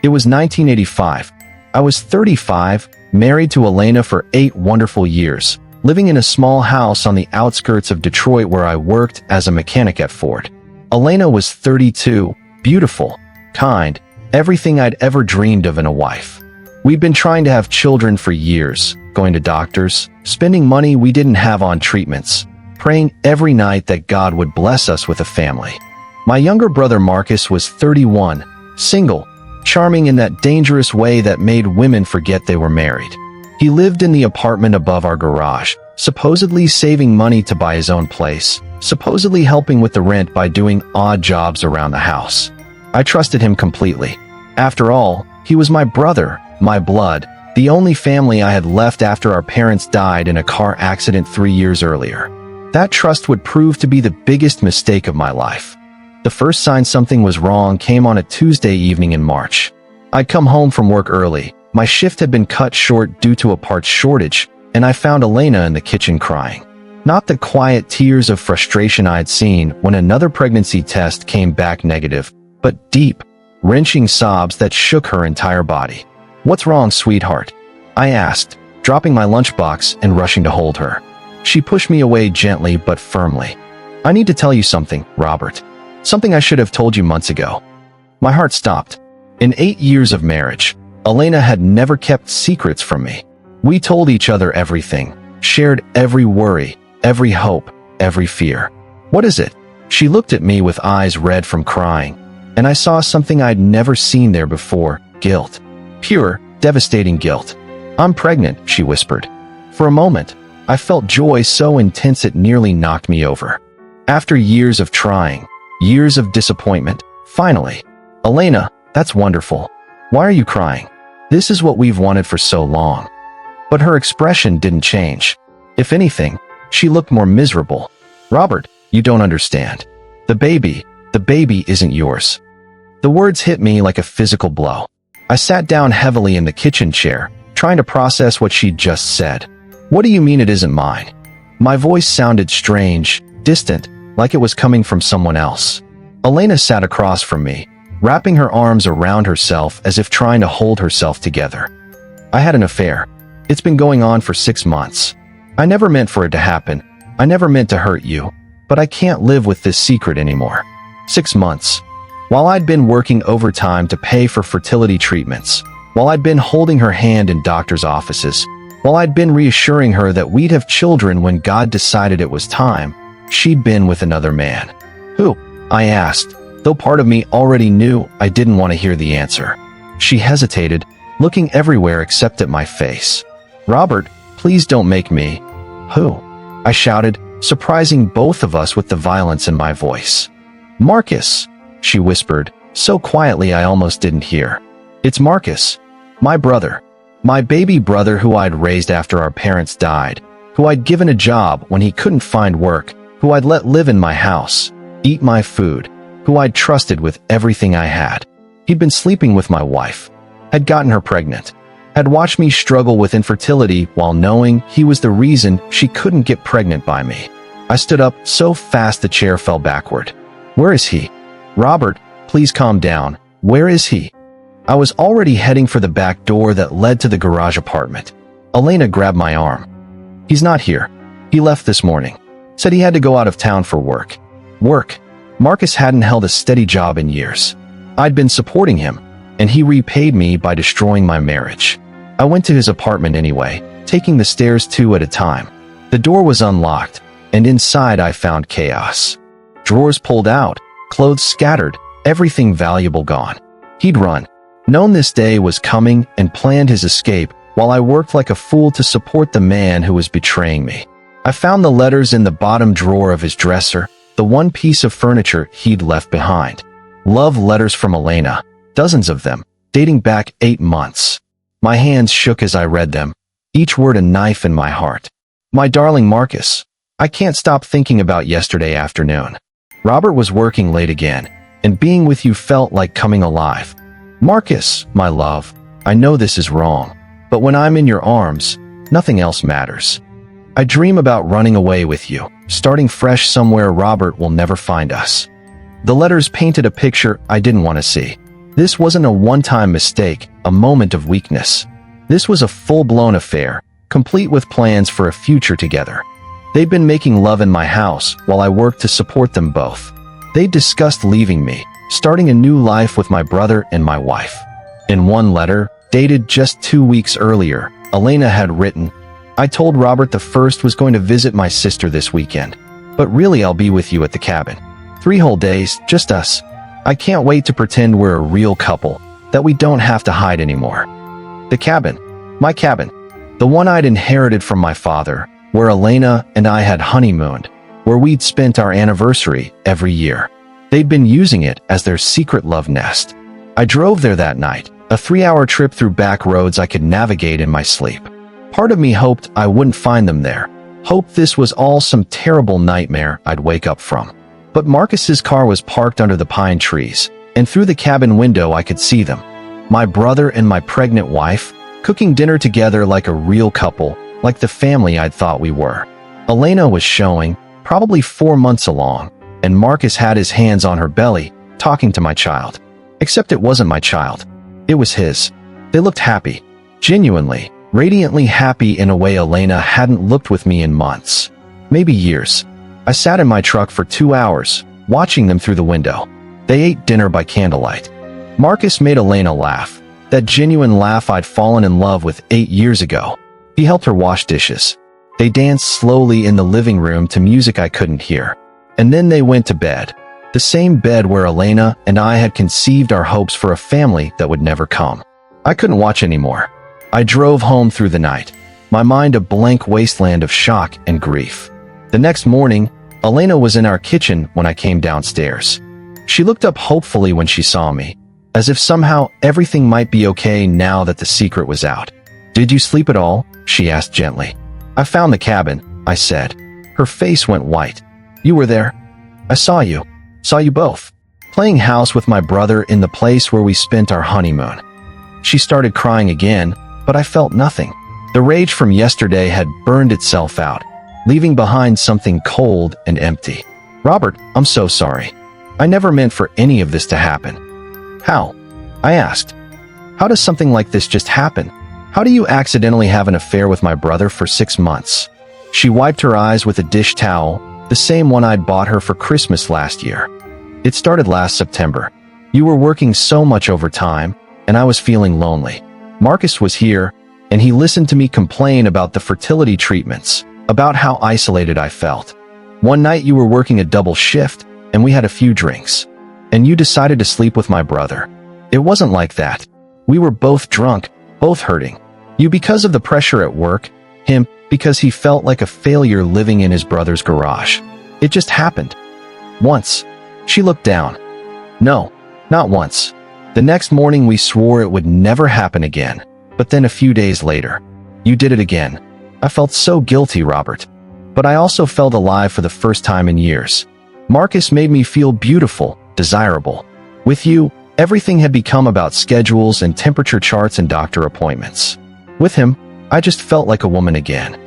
It was 1985. I was 35, married to Elena for 8 wonderful years, living in a small house on the outskirts of Detroit where I worked as a mechanic at Ford. Elena was 32, beautiful, kind, everything I'd ever dreamed of in a wife. We'd been trying to have children for years, going to doctors, spending money we didn't have on treatments, praying every night that God would bless us with a family. My younger brother Marcus was 31, single, charming in that dangerous way that made women forget they were married. He lived in the apartment above our garage, supposedly saving money to buy his own place, supposedly helping with the rent by doing odd jobs around the house. I trusted him completely. After all, he was my brother, my blood, the only family I had left after our parents died in a car accident 3 years earlier. That trust would prove to be the biggest mistake of my life. The first sign something was wrong came on a Tuesday evening in March. I'd come home from work early. My shift had been cut short due to a parts shortage, and I found Elena in the kitchen crying. Not the quiet tears of frustration I'd seen when another pregnancy test came back negative, but deep, wrenching sobs that shook her entire body. "What's wrong, sweetheart?" I asked, dropping my lunchbox and rushing to hold her. She pushed me away gently but firmly. "I need to tell you something, Robert. Something I should have told you months ago." My heart stopped. In 8 years of marriage, Elena had never kept secrets from me. We told each other everything, shared every worry, every hope, every fear. "What is it?" She looked at me with eyes red from crying, and I saw something I'd never seen there before: guilt. Pure, devastating guilt. "I'm pregnant," she whispered. For a moment, I felt joy so intense it nearly knocked me over. After years of trying, years of disappointment, finally. "Elena, that's wonderful. Why are you crying? This is what we've wanted for so long." But her expression didn't change. If anything, she looked more miserable. "Robert, you don't understand. The baby isn't yours." The words hit me like a physical blow. I sat down heavily in the kitchen chair, trying to process what she'd just said. "What do you mean it isn't mine?" My voice sounded strange, distant, like it was coming from someone else. Elena sat across from me, wrapping her arms around herself as if trying to hold herself together. "I had an affair. It's been going on for 6 months. I never meant for it to happen. I never meant to hurt you, but I can't live with this secret anymore." 6 months. While I'd been working overtime to pay for fertility treatments, while I'd been holding her hand in doctors' offices, while I'd been reassuring her that we'd have children when God decided it was time, she'd been with another man. "Who?" I asked, though part of me already knew I didn't want to hear the answer. She hesitated, looking everywhere except at my face. "Robert, please don't make me." "Who?" I shouted, surprising both of us with the violence in my voice. "Marcus," she whispered, so quietly I almost didn't hear. "It's Marcus. My brother. My baby brother who I'd raised after our parents died, who I'd given a job when he couldn't find work, who I'd let live in my house, eat my food, who I'd trusted with everything I had. He'd been sleeping with my wife, had gotten her pregnant, had watched me struggle with infertility while knowing he was the reason she couldn't get pregnant by me." I stood up so fast the chair fell backward. "Where is he?" "Robert, please calm down. Where is he?" I was already heading for the back door that led to the garage apartment. Elena grabbed my arm. "He's not here. He left this morning. Said he had to go out of town for work." Work. Marcus hadn't held a steady job in years. I'd been supporting him, and he repaid me by destroying my marriage. I went to his apartment anyway, taking the stairs 2 at a time. The door was unlocked, and inside I found chaos. Drawers pulled out, clothes scattered, everything valuable gone. He'd run, known this day was coming, and planned his escape, while I worked like a fool to support the man who was betraying me. I found the letters in the bottom drawer of his dresser, the one piece of furniture he'd left behind. Love letters from Elena, dozens of them, dating back 8 months. My hands shook as I read them, each word a knife in my heart. "My darling Marcus, I can't stop thinking about yesterday afternoon. Robert was working late again, and being with you felt like coming alive. Marcus, my love, I know this is wrong, but when I'm in your arms, nothing else matters. I dream about running away with you, starting fresh somewhere Robert will never find us." The letters painted a picture I didn't want to see. This wasn't a one-time mistake, a moment of weakness. This was a full-blown affair, complete with plans for a future together. They'd been making love in my house while I worked to support them both. They'd discussed leaving me, starting a new life with my brother and my wife. In one letter, dated just 2 weeks earlier, Elena had written, "I told Robert the first was going to visit my sister this weekend, but really I'll be with you at the cabin. 3 whole days, just us. I can't wait to pretend we're a real couple, that we don't have to hide anymore." The cabin. My cabin. The one I'd inherited from my father, where Elena and I had honeymooned, where we'd spent our anniversary every year. They'd been using it as their secret love nest. I drove there that night, a 3-hour trip through back roads I could navigate in my sleep. Part of me hoped I wouldn't find them there, hoped this was all some terrible nightmare I'd wake up from. But Marcus's car was parked under the pine trees, and through the cabin window I could see them. My brother and my pregnant wife, cooking dinner together like a real couple, like the family I'd thought we were. Elena was showing, probably 4 months along, and Marcus had his hands on her belly, talking to my child. Except it wasn't my child. It was his. They looked happy. Genuinely, radiantly happy in a way Elena hadn't looked with me in months. Maybe years. I sat in my truck for 2 hours, watching them through the window. They ate dinner by candlelight. Marcus made Elena laugh. That genuine laugh I'd fallen in love with 8 years ago. He helped her wash dishes. They danced slowly in the living room to music I couldn't hear. And then they went to bed. The same bed where Elena and I had conceived our hopes for a family that would never come. I couldn't watch anymore. I drove home through the night, my mind a blank wasteland of shock and grief. The next morning, Elena was in our kitchen when I came downstairs. She looked up hopefully when she saw me, as if somehow everything might be okay now that the secret was out. "Did you sleep at all?" she asked gently. "I found the cabin," I said. Her face went white. "You were there? I saw you. Saw you both. Playing house with my brother in the place where we spent our honeymoon." She started crying again, but I felt nothing. The rage from yesterday had burned itself out, leaving behind something cold and empty. "Robert, I'm so sorry. I never meant for any of this to happen." "How?" I asked. "How does something like this just happen? How do you accidentally have an affair with my brother for 6 months?" She wiped her eyes with a dish towel, the same one I'd bought her for Christmas last year. "It started last September. You were working so much overtime, and I was feeling lonely. Marcus was here, and he listened to me complain about the fertility treatments, about how isolated I felt. One night you were working a double shift, and we had a few drinks. And you decided to sleep with my brother. It wasn't like that. We were both drunk, both hurting. You because of the pressure at work, him because he felt like a failure living in his brother's garage. It just happened. Once." She looked down. "No, not once. The next morning we swore it would never happen again. But then a few days later, you did it again. I felt so guilty, Robert. But I also felt alive for the first time in years. Marcus made me feel beautiful, desirable. With you, everything had become about schedules and temperature charts and doctor appointments. With him, I just felt like a woman again.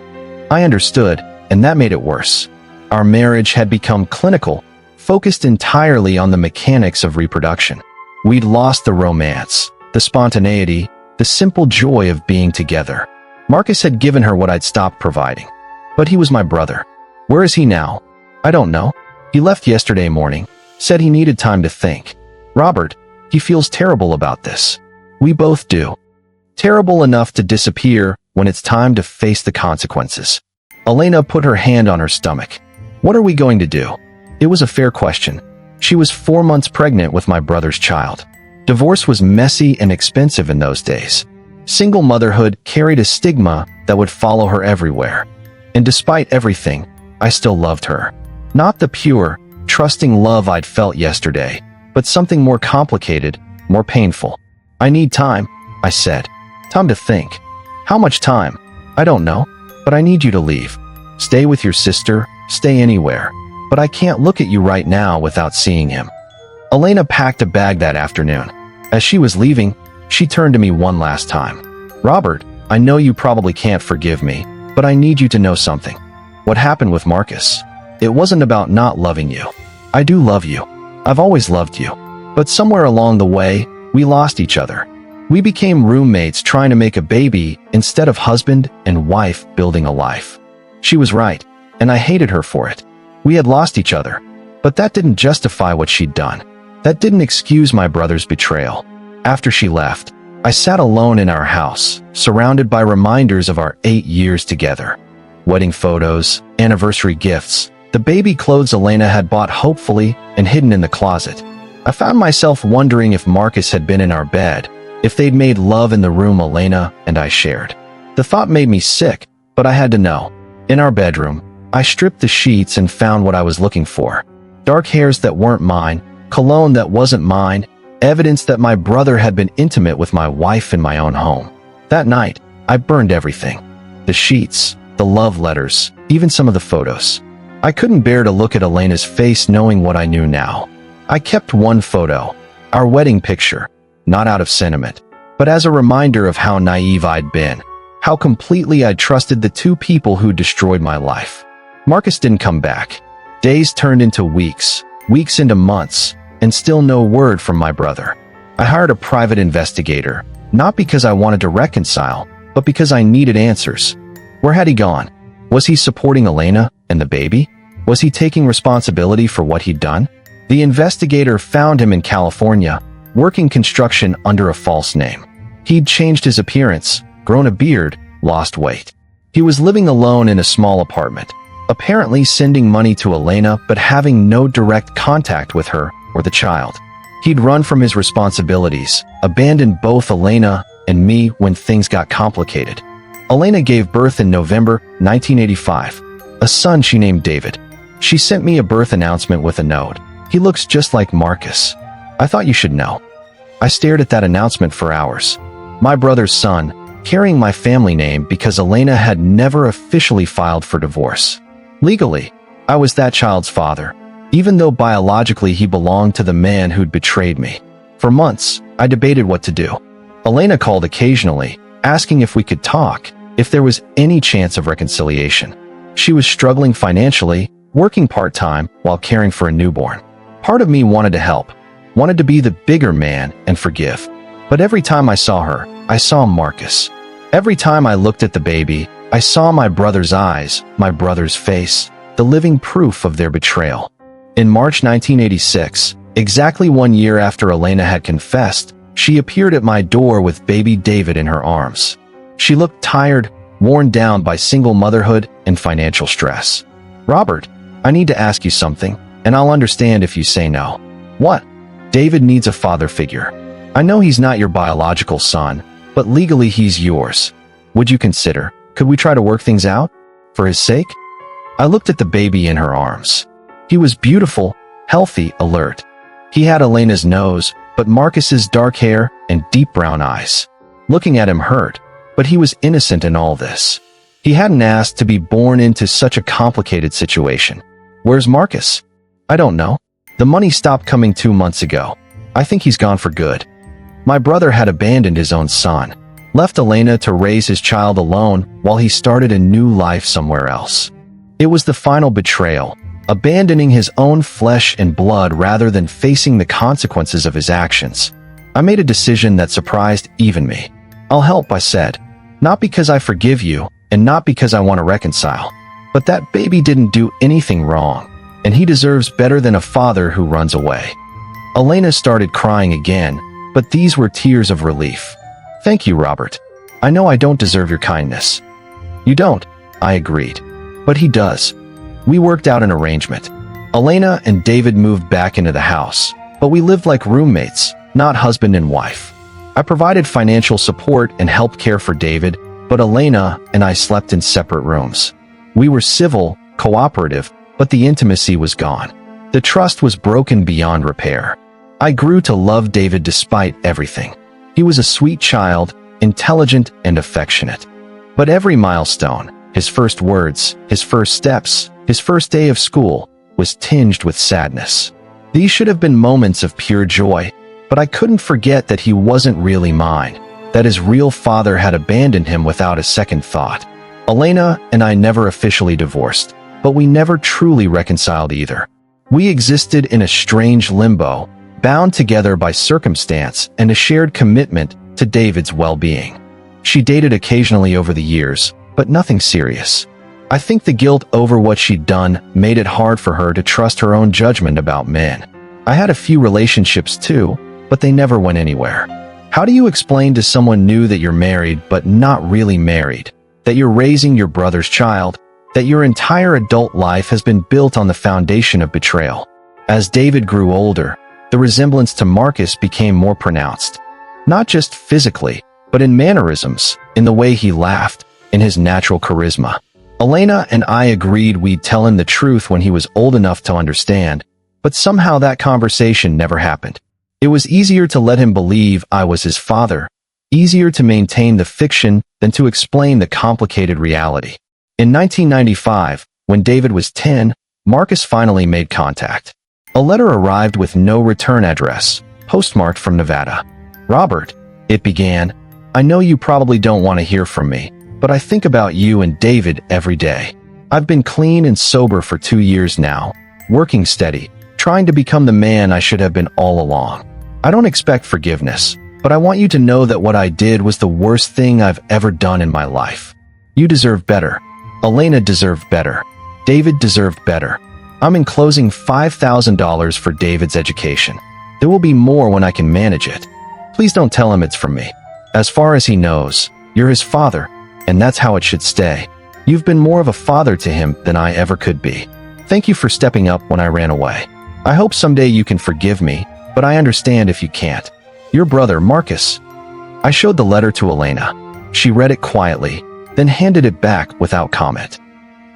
I understood, and that made it worse. Our marriage had become clinical, focused entirely on the mechanics of reproduction. We'd lost the romance, the spontaneity, the simple joy of being together. Marcus had given her what I'd stopped providing. But he was my brother. Where is he now? I don't know. He left yesterday morning, said he needed time to think. Robert, he feels terrible about this. We both do. Terrible enough to disappear when it's time to face the consequences. Elena put her hand on her stomach. What are we going to do? It was a fair question. She was 4 months pregnant with my brother's child. Divorce was messy and expensive in those days. Single motherhood carried a stigma that would follow her everywhere. And despite everything, I still loved her. Not the pure, trusting love I'd felt yesterday, but something more complicated, more painful. I need time, I said. Time to think. How much time? I don't know, but I need you to leave. Stay with your sister, stay anywhere. But I can't look at you right now without seeing him. Elena packed a bag that afternoon. As she was leaving, she turned to me one last time. Robert, I know you probably can't forgive me, but I need you to know something. What happened with Marcus? It wasn't about not loving you. I do love you. I've always loved you. But somewhere along the way, We lost each other. We became roommates trying to make a baby instead of husband and wife building a life. She was right, and I hated her for it. We had lost each other, but that didn't justify what she'd done. That didn't excuse my brother's betrayal. After she left, I sat alone in our house, surrounded by reminders of our 8 years together. Wedding photos, anniversary gifts, the baby clothes Elena had bought hopefully and hidden in the closet. I found myself wondering if Marcus had been in our bed, if they'd made love in the room Elena and I shared. The thought made me sick, but I had to know. In our bedroom, I stripped the sheets and found what I was looking for. Dark hairs that weren't mine, cologne that wasn't mine, evidence that my brother had been intimate with my wife in my own home. That night, I burned everything. The sheets, the love letters, even some of the photos. I couldn't bear to look at Elena's face knowing what I knew now. I kept one photo, our wedding picture, not out of sentiment, but as a reminder of how naive I'd been, how completely I'd trusted the two people who destroyed my life. Marcus didn't come back. Days turned into weeks, weeks into months, and still no word from my brother. I hired a private investigator, not because I wanted to reconcile, but because I needed answers. Where had he gone? Was he supporting Elena and the baby? Was he taking responsibility for what he'd done? The investigator found him in California, working construction under a false name. He'd changed his appearance, grown a beard, lost weight. He was living alone in a small apartment, apparently sending money to Elena but having no direct contact with her or the child. He'd run from his responsibilities, abandoned both Elena and me when things got complicated. Elena gave birth in November 1985, a son she named David. She sent me a birth announcement with a note. He looks just like Marcus. I thought you should know. I stared at that announcement for hours. My brother's son, carrying my family name because Elena had never officially filed for divorce. Legally, I was that child's father, even though biologically he belonged to the man who'd betrayed me. For months, I debated what to do. Elena called occasionally, asking if we could talk, if there was any chance of reconciliation. She was struggling financially, working part-time while caring for a newborn. Part of me wanted to help, wanted to be the bigger man and forgive. But every time I saw her, I saw Marcus. Every time I looked at the baby, I saw my brother's eyes, my brother's face, the living proof of their betrayal. In March 1986, exactly 1 year after Elena had confessed, she appeared at my door with baby David in her arms. She looked tired, worn down by single motherhood and financial stress. "Robert, I need to ask you something, and I'll understand if you say no." "What?" "David needs a father figure. I know he's not your biological son, but legally he's yours. Would you consider, could we try to work things out? For his sake?" I looked at the baby in her arms. He was beautiful, healthy, alert. He had Elena's nose, but Marcus's dark hair and deep brown eyes. Looking at him hurt, but he was innocent in all this. He hadn't asked to be born into such a complicated situation. "Where's Marcus?" "I don't know. The money stopped coming 2 months ago. I think he's gone for good." My brother had abandoned his own son, left Elena to raise his child alone while he started a new life somewhere else. It was the final betrayal, abandoning his own flesh and blood rather than facing the consequences of his actions. I made a decision that surprised even me. "I'll help," I said. "Not because I forgive you, and not because I want to reconcile. But that baby didn't do anything wrong, and he deserves better than a father who runs away." Elena started crying again, but these were tears of relief. "Thank you, Robert. I know I don't deserve your kindness." "You don't," I agreed. "But he does." We worked out an arrangement. Elena and David moved back into the house, but we lived like roommates, not husband and wife. I provided financial support and helped care for David, but Elena and I slept in separate rooms. We were civil, cooperative, but the intimacy was gone. The trust was broken beyond repair. I grew to love David despite everything. He was a sweet child, intelligent and affectionate. But every milestone, his first words, his first steps, his first day of school, was tinged with sadness. These should have been moments of pure joy, but I couldn't forget that he wasn't really mine, that his real father had abandoned him without a second thought. Elena and I never officially divorced, but we never truly reconciled either. We existed in a strange limbo, bound together by circumstance and a shared commitment to David's well-being. She dated occasionally over the years, but nothing serious. I think the guilt over what she'd done made it hard for her to trust her own judgment about men. I had a few relationships too, but they never went anywhere. How do you explain to someone new that you're married but not really married, that you're raising your brother's child, that your entire adult life has been built on the foundation of betrayal? As David grew older, the resemblance to Marcus became more pronounced. Not just physically, but in mannerisms, in the way he laughed, in his natural charisma. Elena and I agreed we'd tell him the truth when he was old enough to understand, but somehow that conversation never happened. It was easier to let him believe I was his father, easier to maintain the fiction than to explain the complicated reality. In 1995, when David was 10, Marcus finally made contact. A letter arrived with no return address, postmarked from Nevada. "Robert," it began, "I know you probably don't want to hear from me, but I think about you and David every day. I've been clean and sober for 2 years now, working steady, trying to become the man I should have been all along. I don't expect forgiveness, but I want you to know that what I did was the worst thing I've ever done in my life. You deserve better. Elena deserved better. David deserved better. I'm enclosing $5,000 for David's education. There will be more when I can manage it. Please don't tell him it's from me. As far as he knows, you're his father, and that's how it should stay. You've been more of a father to him than I ever could be. Thank you for stepping up when I ran away. I hope someday you can forgive me, but I understand if you can't. Your brother, Marcus." I showed the letter to Elena. She read it quietly, then handed it back without comment.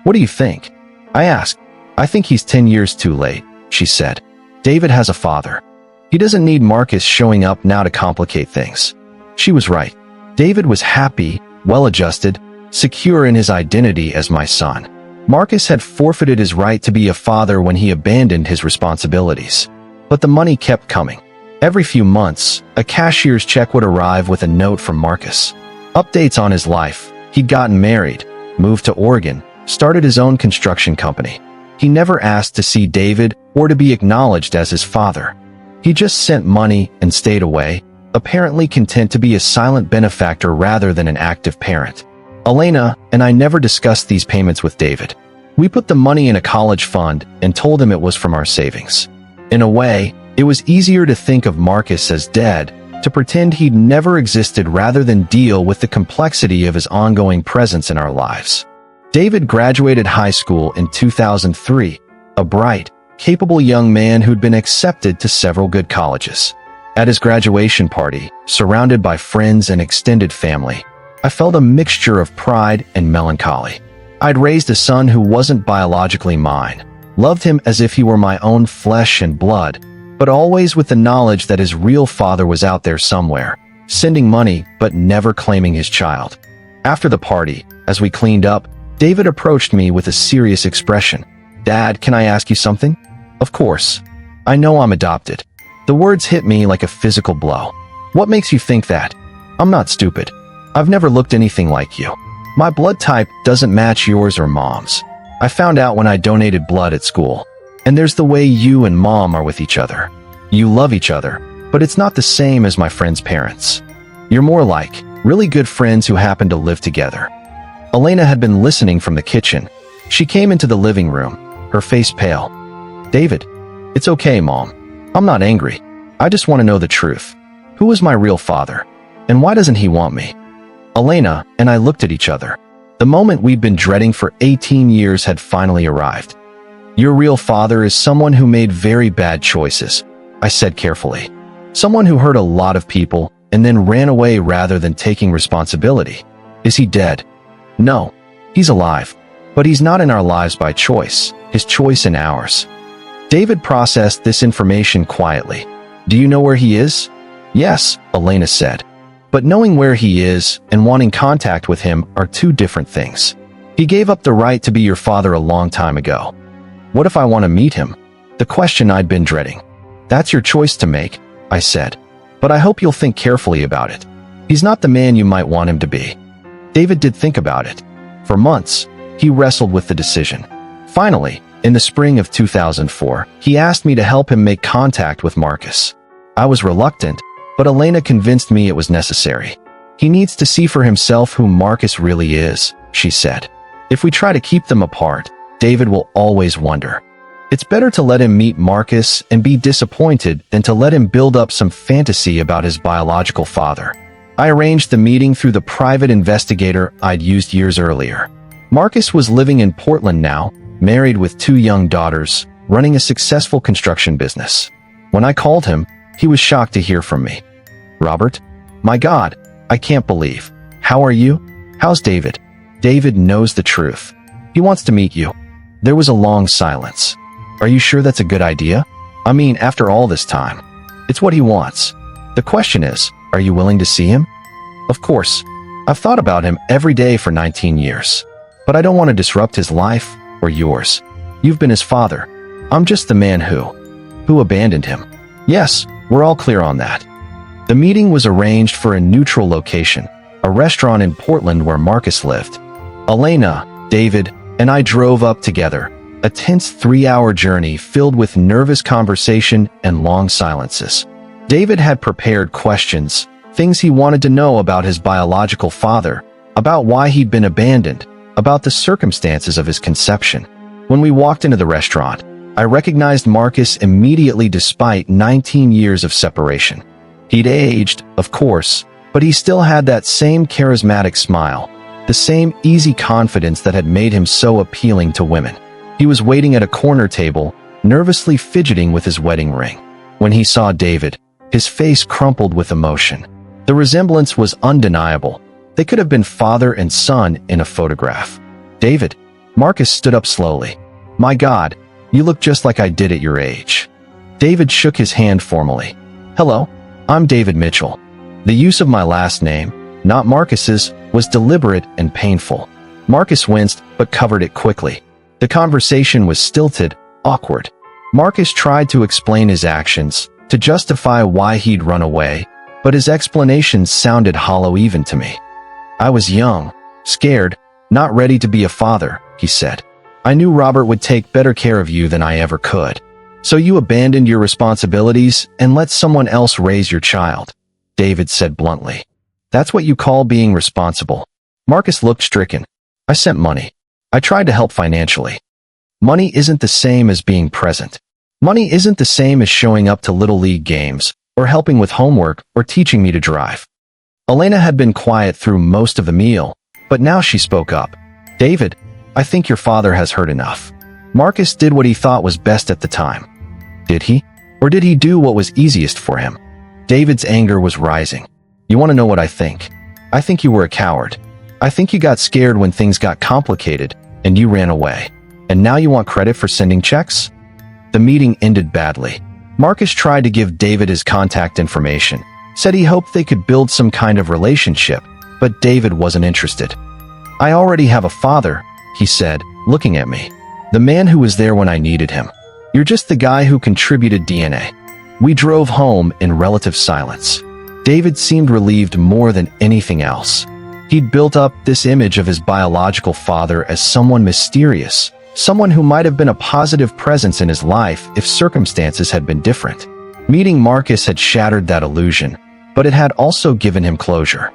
"What do you think?" I asked. "I think he's 10 years too late," she said. "David has a father. He doesn't need Marcus showing up now to complicate things." She was right. David was happy, well-adjusted, secure in his identity as my son. Marcus had forfeited his right to be a father when he abandoned his responsibilities. But the money kept coming. Every few months, a cashier's check would arrive with a note from Marcus. Updates on his life. He'd gotten married, moved to Oregon, started his own construction company. He never asked to see David or to be acknowledged as his father. He just sent money and stayed away, apparently content to be a silent benefactor rather than an active parent. Elena and I never discussed these payments with David. We put the money in a college fund and told him it was from our savings. In a way, it was easier to think of Marcus as dead, to pretend he'd never existed rather than deal with the complexity of his ongoing presence in our lives. David graduated high school in 2003, a bright, capable young man who'd been accepted to several good colleges. At his graduation party, surrounded by friends and extended family, I felt a mixture of pride and melancholy. I'd raised a son who wasn't biologically mine, loved him as if he were my own flesh and blood, but always with the knowledge that his real father was out there somewhere, sending money but never claiming his child. After the party, as we cleaned up, David approached me with a serious expression. "Dad, can I ask you something?" "Of course. I know I'm adopted." The words hit me like a physical blow. "What makes you think that?" "I'm not stupid. I've never looked anything like you. My blood type doesn't match yours or Mom's. I found out when I donated blood at school. And there's the way you and Mom are with each other. You love each other, but it's not the same as my friends' parents. You're more like really good friends who happen to live together." Elena had been listening from the kitchen. She came into the living room, her face pale. "David, it's okay, Mom. I'm not angry. I just want to know the truth. Who is my real father? And why doesn't he want me?" Elena and I looked at each other. The moment we'd been dreading for 18 years had finally arrived. "Your real father is someone who made very bad choices," I said carefully. "Someone who hurt a lot of people and then ran away rather than taking responsibility. Is he dead?" "No, he's alive. But he's not in our lives by choice, his choice in ours." David processed this information quietly. "Do you know where he is?" "Yes," Elena said. "But knowing where he is and wanting contact with him are two different things. He gave up the right to be your father a long time ago." "What if I want to meet him?" The question I'd been dreading. "That's your choice to make," I said. "But I hope you'll think carefully about it. He's not the man you might want him to be." David did think about it. For months, he wrestled with the decision. Finally, In the spring of 2004, he asked me to help him make contact with Marcus. I was reluctant, but Elena convinced me it was necessary. He needs to see for himself who Marcus really is, she said. If we try to keep them apart, David will always wonder. It's better to let him meet Marcus and be disappointed than to let him build up some fantasy about his biological father. I arranged the meeting through the private investigator I'd used years earlier. Marcus was living in Portland now, married with 2 young daughters, running a successful construction business. When I called him, he was shocked to hear from me. "Robert? My God, I can't believe. How are you? How's David?" David knows the truth. He wants to meet you. There was a long silence. Are you sure that's a good idea? I mean, after all this time. It's what he wants. The question is, are you willing to see him? Of course. I've thought about him every day for 19 years. But I don't want to disrupt his life or yours. You've been his father. I'm just the man who abandoned him. Yes, we're all clear on that. The meeting was arranged for a neutral location, a restaurant in Portland where Marcus lived. Elena, David, and I drove up together, a tense 3-hour journey filled with nervous conversation and long silences. David had prepared questions, things he wanted to know about his biological father, about why he'd been abandoned, about the circumstances of his conception. When we walked into the restaurant, I recognized Marcus immediately despite 19 years of separation. He'd aged, of course, but he still had that same charismatic smile, the same easy confidence that had made him so appealing to women. He was waiting at a corner table, nervously fidgeting with his wedding ring. When he saw David, his face crumpled with emotion. The resemblance was undeniable. They could have been father and son in a photograph. "David," Marcus stood up slowly. "My God, you look just like I did at your age." David shook his hand formally. "Hello, I'm David Mitchell." The use of my last name, not Marcus's, was deliberate and painful. Marcus winced, but covered it quickly. The conversation was stilted, awkward. Marcus tried to explain his actions, to justify why he'd run away, but his explanations sounded hollow even to me. "I was young, scared, not ready to be a father," he said. "I knew Robert would take better care of you than I ever could. So you abandoned your responsibilities and let someone else raise your child," David said bluntly. "That's what you call being responsible." Marcus looked stricken. "I sent money. I tried to help financially. Money isn't the same as being present. Money isn't the same as showing up to Little League games, or helping with homework, or teaching me to drive." Elena had been quiet through most of the meal, but now she spoke up. "David, I think your father has heard enough. Marcus did what he thought was best at the time." Did he? Or did he do what was easiest for him? David's anger was rising. "You want to know what I think? I think you were a coward. I think you got scared when things got complicated, and you ran away. And now you want credit for sending checks?" The meeting ended badly. Marcus tried to give David his contact information, said he hoped they could build some kind of relationship, but David wasn't interested. "I already have a father," he said, looking at me. "The man who was there when I needed him. You're just the guy who contributed DNA." We drove home in relative silence. David seemed relieved more than anything else. He'd built up this image of his biological father as someone mysterious, someone who might have been a positive presence in his life if circumstances had been different. Meeting Marcus had shattered that illusion, but it had also given him closure.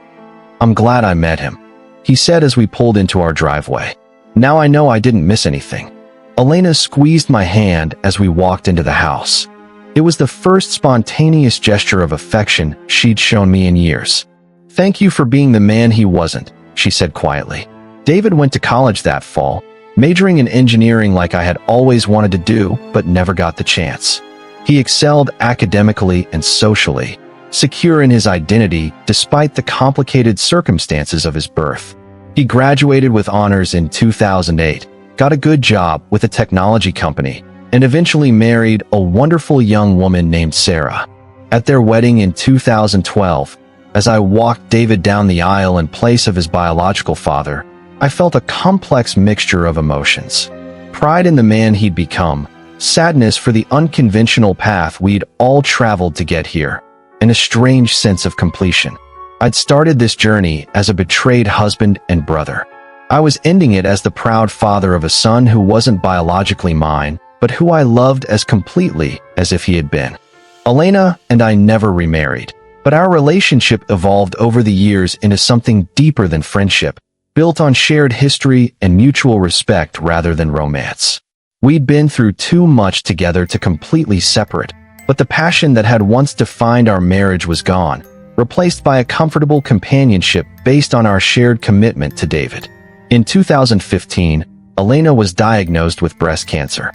"I'm glad I met him," he said as we pulled into our driveway. "Now I know I didn't miss anything." Elena squeezed my hand as we walked into the house. It was the first spontaneous gesture of affection she'd shown me in years. "Thank you for being the man he wasn't," she said quietly. "David went to college that fall, majoring in engineering like I had always wanted to do, but never got the chance. He excelled academically and socially, secure in his identity despite the complicated circumstances of his birth. He graduated with honors in 2008, got a good job with a technology company, and eventually married a wonderful young woman named Sarah. At their wedding in 2012, as I walked David down the aisle in place of his biological father, I felt a complex mixture of emotions. Pride in the man he'd become, sadness for the unconventional path we'd all traveled to get here, and a strange sense of completion. I'd started this journey as a betrayed husband and brother. I was ending it as the proud father of a son who wasn't biologically mine, but who I loved as completely as if he had been. Elena and I never remarried, but our relationship evolved over the years into something deeper than friendship, built on shared history and mutual respect rather than romance. We'd been through too much together to completely separate, but the passion that had once defined our marriage was gone, replaced by a comfortable companionship based on our shared commitment to David. In 2015, Elena was diagnosed with breast cancer.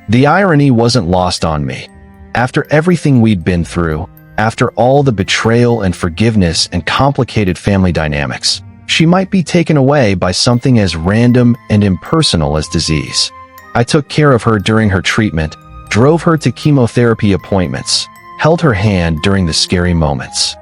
The irony wasn't lost on me. After everything we'd been through, after all the betrayal and forgiveness and complicated family dynamics, she might be taken away by something as random and impersonal as disease. I took care of her during her treatment, drove her to chemotherapy appointments, held her hand during the scary moments.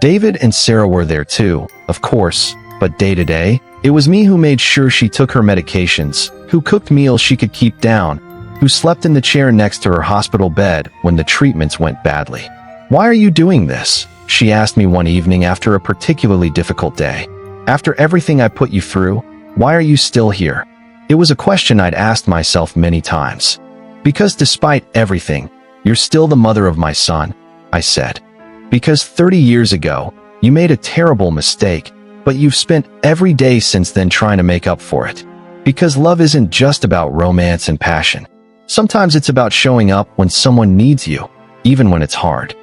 David and Sarah were there too, of course, but day to day, it was me who made sure she took her medications, who cooked meals she could keep down, who slept in the chair next to her hospital bed when the treatments went badly. "Why are you doing this?" she asked me one evening after a particularly difficult day. "After everything I put you through, why are you still here?" It was a question I'd asked myself many times. "Because despite everything, you're still the mother of my son," I said. "Because 30 years ago, you made a terrible mistake, but you've spent every day since then trying to make up for it. Because love isn't just about romance and passion. Sometimes it's about showing up when someone needs you, even when it's hard."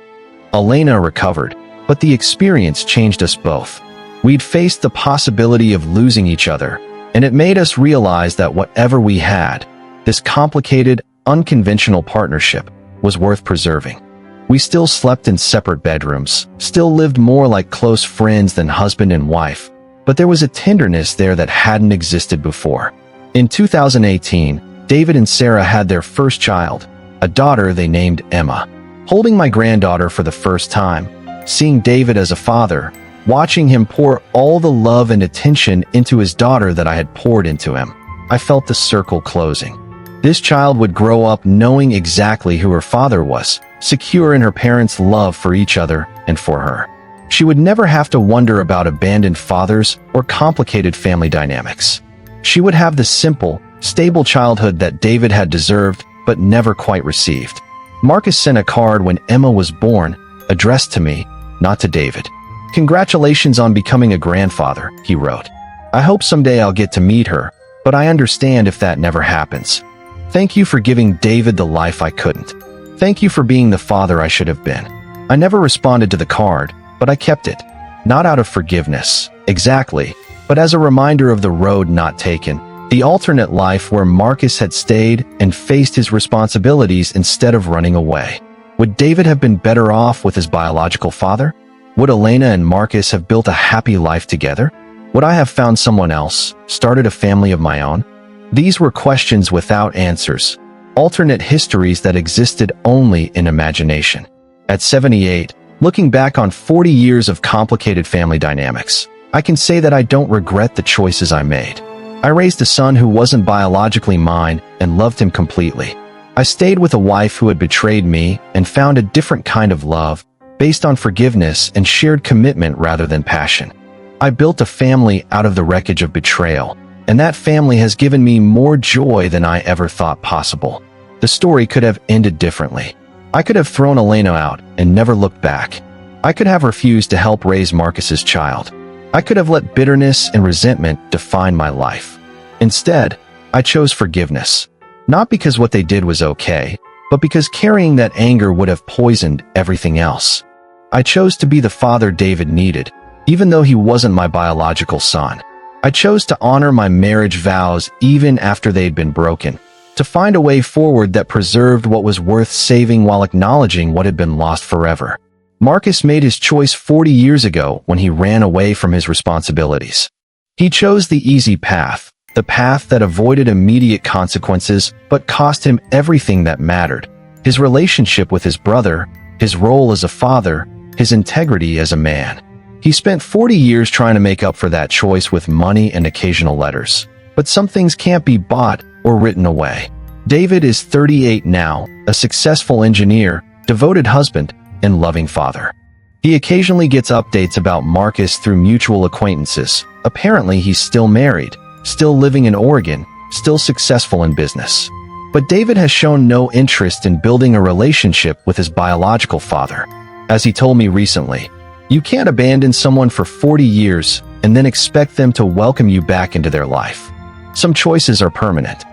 Elena recovered, but the experience changed us both. We'd faced the possibility of losing each other, and it made us realize that whatever we had, this complicated, unconventional partnership, was worth preserving. We still slept in separate bedrooms, still lived more like close friends than husband and wife, but there was a tenderness there that hadn't existed before. In 2018, David and Sarah had their first child, a daughter they named Emma. Holding my granddaughter for the first time, seeing David as a father, watching him pour all the love and attention into his daughter that I had poured into him, I felt the circle closing. This child would grow up knowing exactly who her father was, secure in her parents' love for each other and for her. She would never have to wonder about abandoned fathers or complicated family dynamics. She would have the simple, stable childhood that David had deserved but never quite received. Marcus sent a card when Emma was born, addressed to me, not to David. "Congratulations on becoming a grandfather," he wrote. "I hope someday I'll get to meet her, but I understand if that never happens. Thank you for giving David the life I couldn't. Thank you for being the father I should have been." I never responded to the card, but I kept it. Not out of forgiveness, exactly, but as a reminder of the road not taken, the alternate life where Marcus had stayed and faced his responsibilities instead of running away. Would David have been better off with his biological father? Would Elena and Marcus have built a happy life together? Would I have found someone else, started a family of my own? These were questions without answers, alternate histories that existed only in imagination. At 78, looking back on 40 years of complicated family dynamics, I can say that I don't regret the choices I made. I raised a son who wasn't biologically mine and loved him completely. I stayed with a wife who had betrayed me and found a different kind of love, based on forgiveness and shared commitment rather than passion. I built a family out of the wreckage of betrayal, and that family has given me more joy than I ever thought possible. The story could have ended differently. I could have thrown Elena out and never looked back. I could have refused to help raise Marcus's child. I could have let bitterness and resentment define my life. Instead, I chose forgiveness. Not because what they did was okay, but because carrying that anger would have poisoned everything else. I chose to be the father David needed, even though he wasn't my biological son. I chose to honor my marriage vows even after they'd been broken, to find a way forward that preserved what was worth saving while acknowledging what had been lost forever. Marcus made his choice 40 years ago when he ran away from his responsibilities. He chose the easy path, the path that avoided immediate consequences but cost him everything that mattered: his relationship with his brother, his role as a father, his integrity as a man. He spent 40 years trying to make up for that choice with money and occasional letters. But some things can't be bought or written away. David is 38 now, a successful engineer, devoted husband, and loving father. He occasionally gets updates about Marcus through mutual acquaintances. Apparently, he's still married, still living in Oregon, still successful in business. But David has shown no interest in building a relationship with his biological father. As he told me recently, you can't abandon someone for 40 years and then expect them to welcome you back into their life. Some choices are permanent.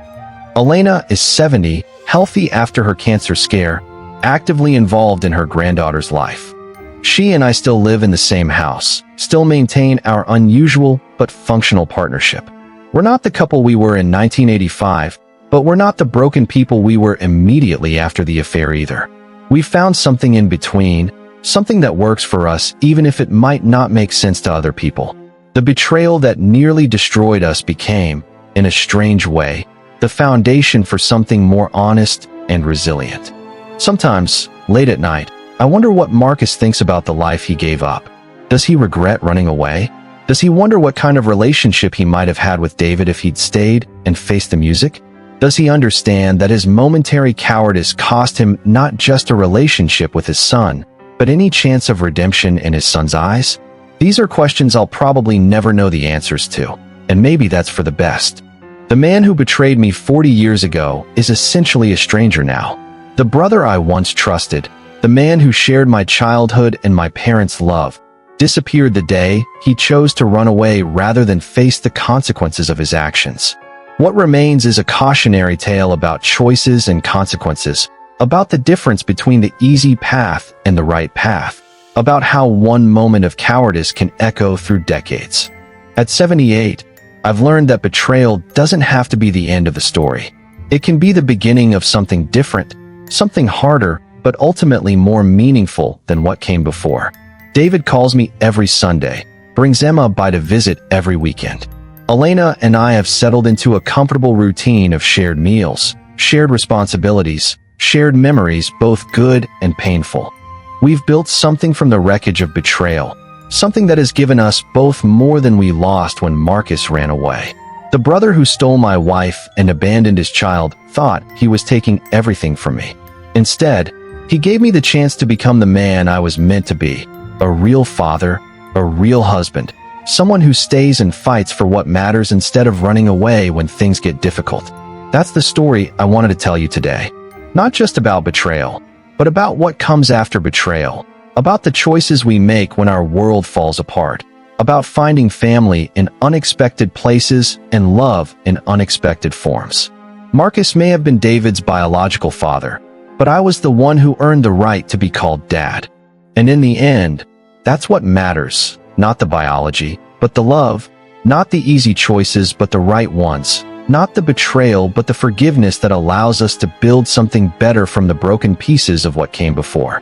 Elena is 70, healthy after her cancer scare, actively involved in her granddaughter's life. She and I still live in the same house, still maintain our unusual but functional partnership. We're not the couple we were in 1985, but we're not the broken people we were immediately after the affair either. We found something in between, something that works for us even if it might not make sense to other people. The betrayal that nearly destroyed us became, in a strange way, the foundation for something more honest and resilient. Sometimes, late at night, I wonder what Marcus thinks about the life he gave up. Does he regret running away? Does he wonder what kind of relationship he might have had with David if he'd stayed and faced the music? Does he understand that his momentary cowardice cost him not just a relationship with his son, but any chance of redemption in his son's eyes? These are questions I'll probably never know the answers to, and maybe that's for the best. The man who betrayed me 40 years ago is essentially a stranger now. The brother I once trusted, the man who shared my childhood and my parents' love, disappeared the day he chose to run away rather than face the consequences of his actions. What remains is a cautionary tale about choices and consequences, about the difference between the easy path and the right path, about how one moment of cowardice can echo through decades. At 78, I've learned that betrayal doesn't have to be the end of the story. It can be the beginning of something different, something harder, but ultimately more meaningful than what came before. David calls me every Sunday, brings Emma by to visit every weekend. Elena and I have settled into a comfortable routine of shared meals, shared responsibilities, shared memories, both good and painful. We've built something from the wreckage of betrayal, something that has given us both more than we lost when Marcus ran away. The brother who stole my wife and abandoned his child thought he was taking everything from me. Instead, he gave me the chance to become the man I was meant to be, a real father, a real husband, someone who stays and fights for what matters instead of running away when things get difficult. That's the story I wanted to tell you today. Not just about betrayal, but about what comes after betrayal, about the choices we make when our world falls apart, about finding family in unexpected places and love in unexpected forms. Marcus may have been David's biological father, but I was the one who earned the right to be called Dad. And in the end, that's what matters, not the biology, but the love, not the easy choices, but the right ones, not the betrayal, but the forgiveness that allows us to build something better from the broken pieces of what came before.